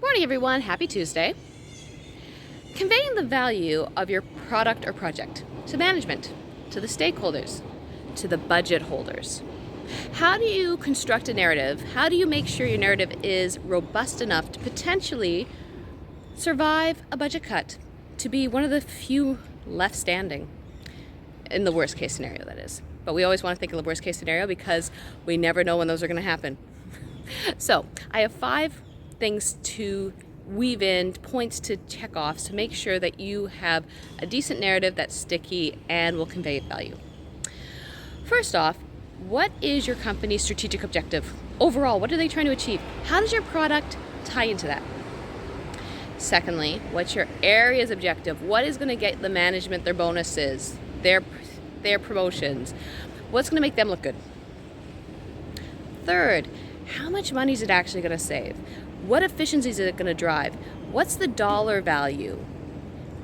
Morning, everyone. Happy Tuesday. Conveying the value of your product or project to management, to the stakeholders, to the budget holders. How do you construct a narrative? How do you make sure your narrative is robust enough to potentially survive a budget cut, to be one of the few left standing? In the worst case scenario, that is. But we always want to think of the worst case scenario because we never know when those are going to happen. So I have 5 things to weave in, points to check off to make sure that you have a decent narrative that's sticky and will convey value. First off, what is your company's strategic objective? Overall, what are they trying to achieve? How does your product tie into that? Secondly, what's your area's objective? What is going to get the management their bonuses, their promotions? What's going to make them look good? Third, how much money is it actually going to save? What efficiencies is it going to drive? What's the dollar value?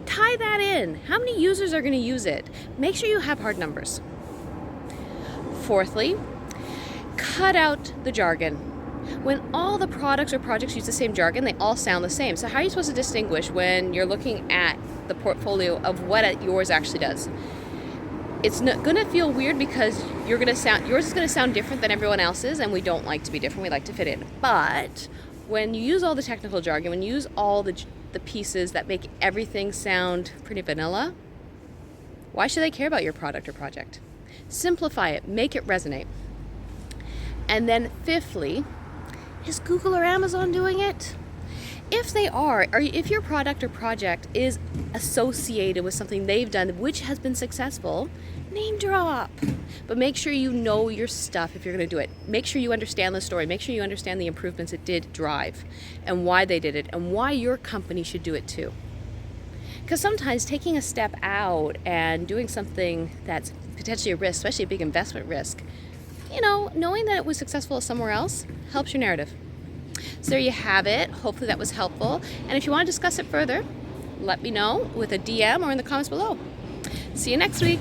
Tie that in. How many users are going to use it? Make sure you have hard numbers. Fourthly, cut out the jargon. When all the products or projects use the same jargon, they all sound the same. So how are you supposed to distinguish when you're looking at the portfolio of what yours actually does? It's not going to feel weird because yours is going to sound different than everyone else's, and we don't like to be different. We like to fit in. But when you use all the technical jargon, when you use all the pieces that make everything sound pretty vanilla, why should they care about your product or project? Simplify it, make it resonate. And then fifthly, is Google or Amazon doing it? If they are, or if your product or project is associated with something they've done which has been successful, name drop. But make sure you know your stuff if you're going to do it. Make sure you understand the story. Make sure you understand the improvements it did drive and why they did it and why your company should do it too. Because sometimes taking a step out and doing something that's potentially a risk, especially a big investment risk, knowing that it was successful somewhere else helps your narrative. So there you have it. Hopefully that was helpful. And if you want to discuss it further, let me know with a DM or in the comments below. See you next week.